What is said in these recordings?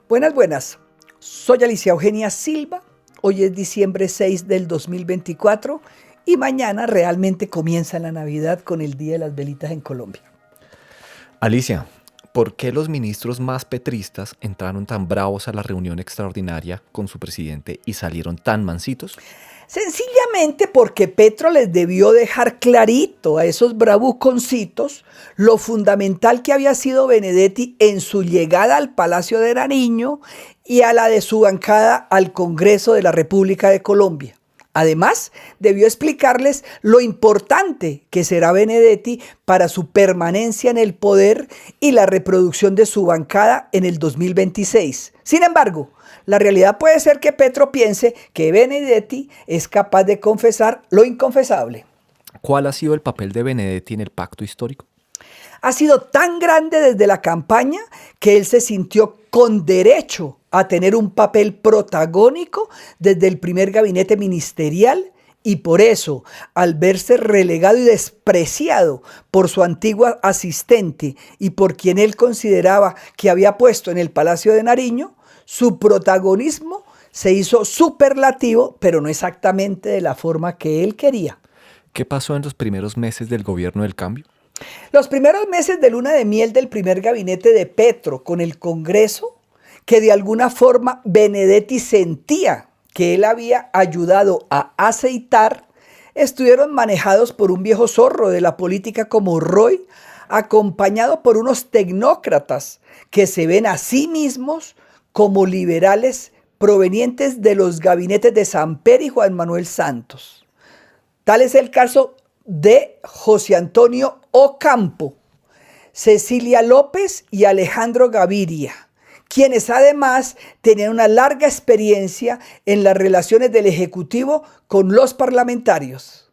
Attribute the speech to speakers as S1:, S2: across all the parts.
S1: Buenas, buenas. Soy Alicia Eugenia Silva. Hoy es diciembre 6 del 2024 y mañana realmente comienza la Navidad con el Día de las Velitas en Colombia.
S2: Alicia, ¿por qué los ministros más petristas entraron tan bravos a la reunión extraordinaria con su presidente y salieron tan mansitos?
S1: Sencillamente porque Petro les debió dejar clarito a esos bravuconcitos lo fundamental que había sido Benedetti en su llegada al Palacio de Nariño y a la de su bancada al Congreso de la República de Colombia. Además, debió explicarles lo importante que será Benedetti para su permanencia en el poder y la reproducción de su bancada en el 2026. Sin embargo, la realidad puede ser que Petro piense que Benedetti es capaz de confesar lo inconfesable.
S2: ¿Cuál ha sido el papel de Benedetti en el pacto histórico?
S1: Ha sido tan grande desde la campaña que él se sintió con derecho a tener un papel protagónico desde el primer gabinete ministerial y por eso, al verse relegado y despreciado por su antigua asistente y por quien él consideraba que había puesto en el Palacio de Nariño, su protagonismo se hizo superlativo, pero no exactamente de la forma que él quería.
S2: ¿Qué pasó en los primeros meses del gobierno del cambio?
S1: Los primeros meses de luna de miel del primer gabinete de Petro con el Congreso, que de alguna forma Benedetti sentía que él había ayudado a aceitar, estuvieron manejados por un viejo zorro de la política como Roy, acompañado por unos tecnócratas que se ven a sí mismos como liberales provenientes de los gabinetes de Samper y Juan Manuel Santos. Tal es el caso de José Antonio Ocampo, Cecilia López y Alejandro Gaviria, quienes además tenían una larga experiencia en las relaciones del Ejecutivo con los parlamentarios.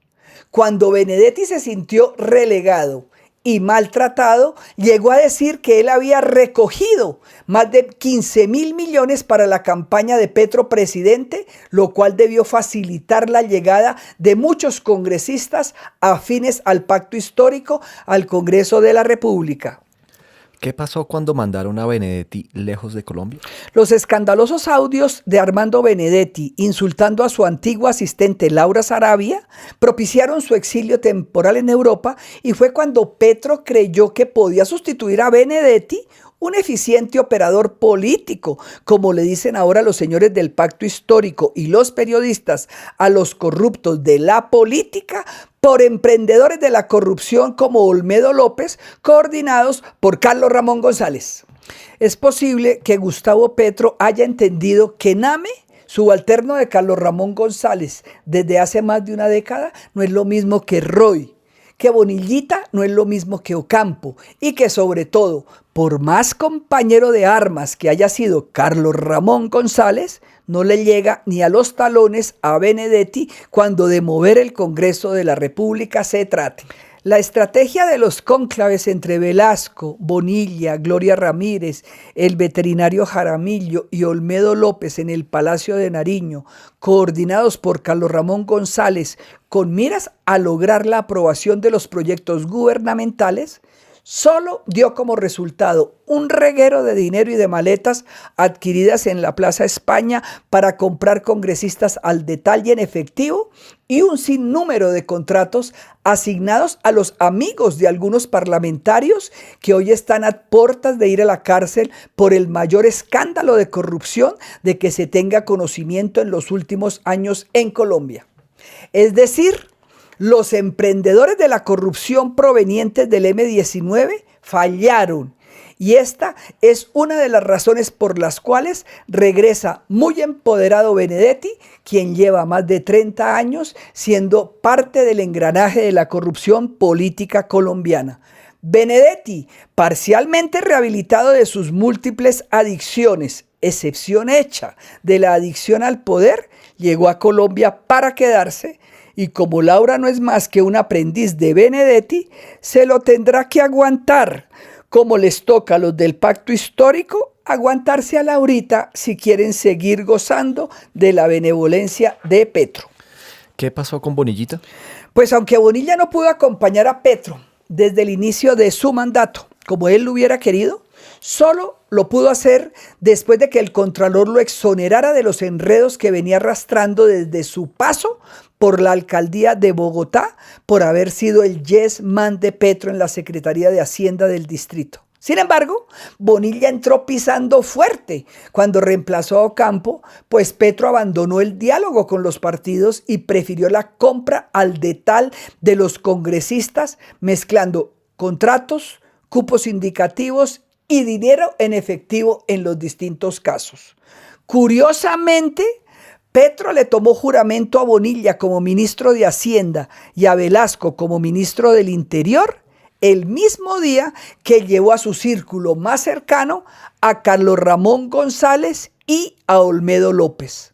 S1: Cuando Benedetti se sintió relegado y maltratado, llegó a decir que él había recogido más de 15.000 millones para la campaña de Petro presidente, lo cual debió facilitar la llegada de muchos congresistas afines al pacto histórico al Congreso de la República.
S2: ¿Qué pasó cuando mandaron a Benedetti lejos de Colombia?
S1: Los escandalosos audios de Armando Benedetti insultando a su antigua asistente Laura Sarabia propiciaron su exilio temporal en Europa y fue cuando Petro creyó que podía sustituir a Benedetti, un eficiente operador político, como le dicen ahora los señores del pacto histórico y los periodistas a los corruptos de la política, por emprendedores de la corrupción como Olmedo López, coordinados por Carlos Ramón González. Es posible que Gustavo Petro haya entendido que Name, subalterno de Carlos Ramón González desde hace más de una década, no es lo mismo que Roy, que Bonillita no es lo mismo que Ocampo y que sobre todo, por más compañero de armas que haya sido Carlos Ramón González, no le llega ni a los talones a Benedetti cuando de mover el Congreso de la República se trate. La estrategia de los cónclaves entre Velasco, Bonilla, Gloria Ramírez, el veterinario Jaramillo y Olmedo López en el Palacio de Nariño, coordinados por Carlos Ramón González, con miras a lograr la aprobación de los proyectos gubernamentales, solo dio como resultado un reguero de dinero y de maletas adquiridas en la Plaza España para comprar congresistas al detalle en efectivo y un sinnúmero de contratos asignados a los amigos de algunos parlamentarios que hoy están a puertas de ir a la cárcel por el mayor escándalo de corrupción de que se tenga conocimiento en los últimos años en Colombia. Es decir, los emprendedores de la corrupción provenientes del M-19 fallaron y esta es una de las razones por las cuales regresa muy empoderado Benedetti, quien lleva más de 30 años siendo parte del engranaje de la corrupción política colombiana. Benedetti, parcialmente rehabilitado de sus múltiples adicciones, excepción hecha de la adicción al poder, llegó a Colombia para quedarse. Y como Laura no es más que un aprendiz de Benedetti, se lo tendrá que aguantar, como les toca a los del pacto histórico, aguantarse a Laurita si quieren seguir gozando de la benevolencia de Petro.
S2: ¿Qué pasó con Bonillita?
S1: Pues aunque Bonilla no pudo acompañar a Petro desde el inicio de su mandato, como él lo hubiera querido, solo lo pudo hacer después de que el Contralor lo exonerara de los enredos que venía arrastrando desde su paso por la alcaldía de Bogotá por haber sido el yes man de Petro en la Secretaría de Hacienda del distrito. Sin embargo, Bonilla entró pisando fuerte cuando reemplazó a Ocampo, pues Petro abandonó el diálogo con los partidos y prefirió la compra al detal de los congresistas, mezclando contratos, cupos indicativos y dinero en efectivo en los distintos casos. Curiosamente, Petro le tomó juramento a Bonilla como ministro de Hacienda y a Velasco como ministro del Interior el mismo día que llevó a su círculo más cercano a Carlos Ramón González y a Olmedo López.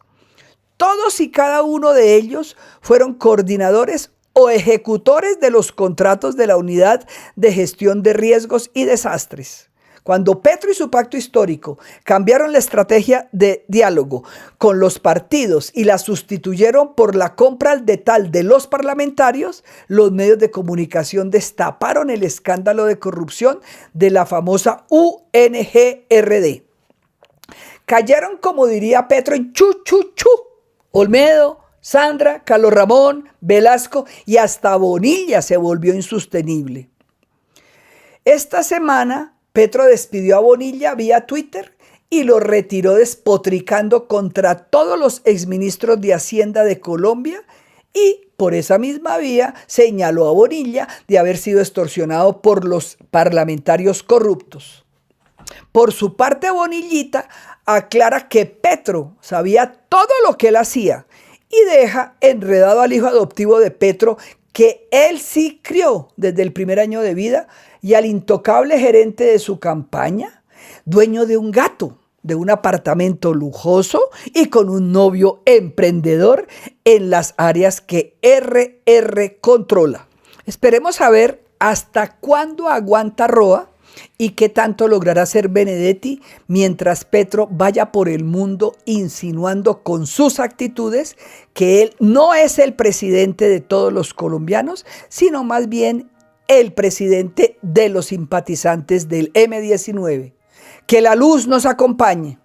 S1: Todos y cada uno de ellos fueron coordinadores o ejecutores de los contratos de la Unidad de Gestión de Riesgos y Desastres. Cuando Petro y su pacto histórico cambiaron la estrategia de diálogo con los partidos y la sustituyeron por la compra al detal de los parlamentarios, los medios de comunicación destaparon el escándalo de corrupción de la famosa UNGRD. Cayeron, como diría Petro, en chu, chu, chu. Olmedo, Sandra, Carlos Ramón, Velasco y hasta Bonilla se volvió insostenible. Esta semana Petro despidió a Bonilla vía Twitter y lo retiró despotricando contra todos los exministros de Hacienda de Colombia y por esa misma vía señaló a Bonilla de haber sido extorsionado por los parlamentarios corruptos. Por su parte, Bonillita aclara que Petro sabía todo lo que él hacía y deja enredado al hijo adoptivo de Petro que él sí crió desde el primer año de vida y al intocable gerente de su campaña, dueño de un gato, de un apartamento lujoso y con un novio emprendedor en las áreas que RR controla. Esperemos a ver hasta cuándo aguanta Roa y qué tanto logrará hacer Benedetti mientras Petro vaya por el mundo insinuando con sus actitudes que él no es el presidente de todos los colombianos, sino más bien el presidente de los simpatizantes del M-19. Que la luz nos acompañe.